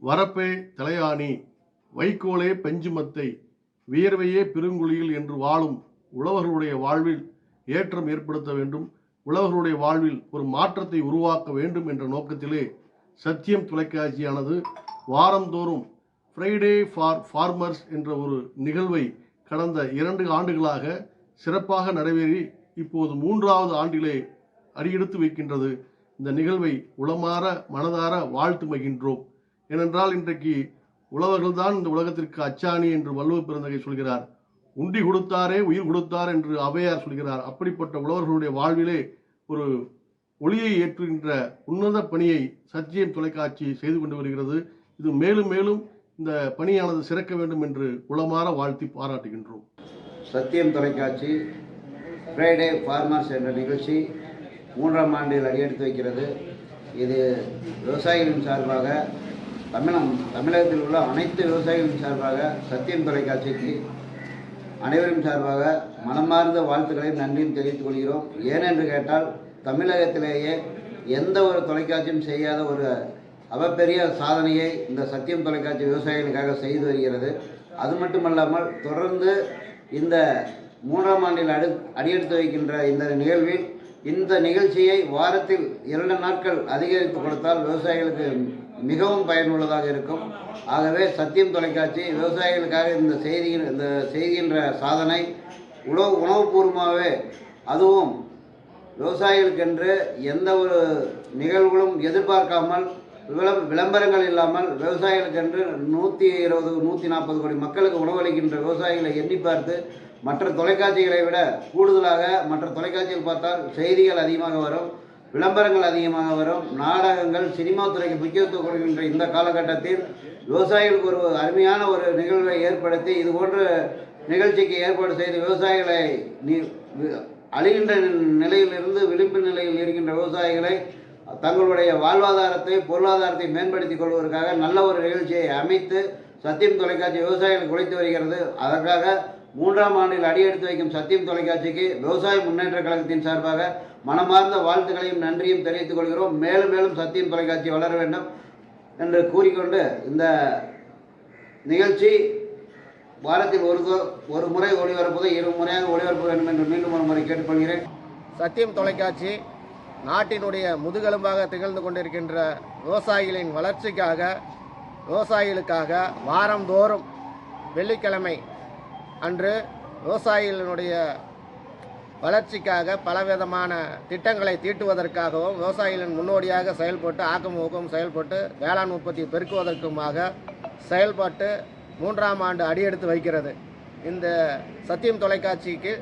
வரப்பே தலையாணி, வைக்கோலே பெஞ்சுமத்தை, வியர்வையே பெருங்குழியில் என்று வாழும் உழவர்களுடைய வாழ்வில் ஏற்றம் ஏற்படுத்த வேண்டும், உழவர்களுடைய வாழ்வில் ஒரு மாற்றத்தை உருவாக்க வேண்டும் என்ற நோக்கத்திலே சத்தியம் தொலைக்காட்சியானது வாரந்தோறும் ஃப்ரைடே ஃபார் ஃபார்மர்ஸ் என்ற ஒரு நிகழ்வை கடந்த 2 ஆண்டுகளாக சிறப்பாக நடைபெறி இப்போது 3வது ஆண்டிலே அடியெடுத்து வைக்கின்றது. இந்த நிகழ்வை உளமாற மனதார வாழ்த்து மகின்றோம். ஏனென்றால் இன்றைக்கு உழவர்கள்தான் இந்த உலகத்திற்கு அச்சாணி என்று வள்ளுவ பெருந்தகை சொல்கிறார். உண்டி கொடுத்தாரே உயிர் கொடுத்தார் என்று ஔவையார் சொல்கிறார். அப்படிப்பட்ட உழவர்களுடைய வாழ்விலே ஒரு ஒளியை ஏற்றுகின்ற உன்னத பணியை சத்தியம் தொலைக்காட்சி செய்து கொண்டு வருகிறது. இது மேலும் மேலும் இந்த பணியானது சிறக்க வேண்டும் என்று உளமாற வாழ்த்தி பாராட்டுகின்றோம். சத்தியம் தொலைக்காட்சி ஃப்ரைடே ஃபார்மர்ஸ் என்ற நிகழ்ச்சி 3ஆம் ஆண்டில் அடியெடுத்து வைக்கிறது. இது விவசாயிகளின் சார்பாக தமிழகத்தில் உள்ள அனைத்து விவசாயிகளின் சார்பாக சத்தியம் தொலைக்காட்சிக்கு அனைவரும் சார்பாக மனமார்ந்த வாழ்த்துக்களையும் நன்றியும் தெரிவித்துக் கொள்கிறோம். ஏனென்று கேட்டால் தமிழகத்திலேயே எந்த ஒரு தொலைக்காட்சியும் செய்யாத ஒரு அவப்பெரிய சாதனையை இந்த சத்தியம் தொலைக்காட்சி விவசாயிகளுக்காக செய்து வருகிறது. அது மட்டுமல்லாமல் தொடர்ந்து இந்த 3ஆம் ஆண்டில் அடியெடுத்து வைக்கின்ற இந்த நிகழ்வில் இந்த நிகழ்ச்சியை வாரத்தில் 2 நாட்கள் அதிகரித்து கொடுத்தால் விவசாயிகளுக்கு மிகவும் பயனுள்ளதாக இருக்கும். ஆகவே சத்தியம் தொலைக்காட்சி விவசாயிகளுக்காக இந்த செய்கின்ற சாதனை உணவுபூர்வமாகவே, அதுவும் விவசாயிகளுக்கென்று எந்த ஒரு நிகழ்வுகளும் எதிர்பார்க்காமல் விளம்பரங்கள் இல்லாமல் விவசாயிகளுக்கென்று 120 140 கோடி மக்களுக்கு உணவளிக்கின்ற விவசாயிகளை எண்ணி பார்த்து மற்ற தொலைக்காட்சிகளை விட கூடுதலாக மற்ற தொலைக்காட்சிகள் பார்த்தால் செய்திகள் அதிகமாக வரும், விளம்பரங்கள் அதிகமாக வரும், நாடகங்கள் சினிமா துறைக்கு முக்கியத்துவம் கொடுக்கின்ற இந்த காலகட்டத்தில் விவசாயிகளுக்கு ஒரு அருமையான ஒரு நிகழ்வை ஏற்படுத்தி இதுபோன்ற நிகழ்ச்சிக்கு ஏற்பாடு செய்து விவசாயிகளை அழிகின்ற நிலையிலிருந்து விளிம்பு நிலையில் இருக்கின்ற விவசாயிகளை தங்களுடைய வாழ்வாதாரத்தை பொருளாதாரத்தை மேம்படுத்திக் கொள்வதற்காக நல்ல ஒரு நிகழ்ச்சியை அமைத்து சத்தியம் தொலைக்காட்சி விவசாயிகளுக்கு உழைத்து வருகிறது. அதற்காக 3ஆம் ஆண்டில் அடியெடுத்து வைக்கும் சத்தியம் தொலைக்காட்சிக்கு விவசாய முன்னேற்ற கழகத்தின் சார்பாக மனமார்ந்த வாழ்த்துக்களையும் நன்றியும் தெரிவித்துக் கொள்கிறோம். மேலும் மேலும் சத்தியம் தொலைக்காட்சி வளர வேண்டும் என்று கூறிக்கொண்டு இந்த நிகழ்ச்சி வாரத்தில் ஒரு முறை ஒளிபரப்புவதை 2 முறையாக ஒளிபரப்ப வேண்டும் என்று மீண்டும் ஒரு முறை கேட்டுக்கொள்கிறேன். சத்தியம் தொலைக்காட்சி நாட்டினுடைய முதுகெலும்பாக திகழ்ந்து கொண்டிருக்கின்ற விவசாயிகளின் வளர்ச்சிக்காக, விவசாயிகளுக்காக வாரந்தோறும் வெள்ளிக்கிழமை அன்று விவசாயிகளினுடைய வளர்ச்சிக்காக பலவிதமான திட்டங்களை தீட்டுவதற்காகவும் விவசாயிகளின் முன்னோடியாக செயல்பட்டு ஊக்கம் செயல்பட்டு வேளாண் உற்பத்தியை பெருக்குவதற்குமாக செயல்பட்டு 3ஆம் ஆண்டு அடியெடுத்து வைக்கிறது. இந்த சத்தியம் தொலைக்காட்சிக்கு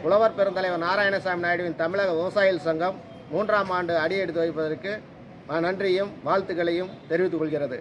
உழவர் பெருந்தலைவர் நாராயணசாமி நாயுடுவின் தமிழக விவசாயிகள் சங்கம் 3ஆம் ஆண்டு அடியெடுத்து வைப்பதற்கு நன்றியும் வாழ்த்துக்களையும் தெரிவித்துக் கொள்கிறது.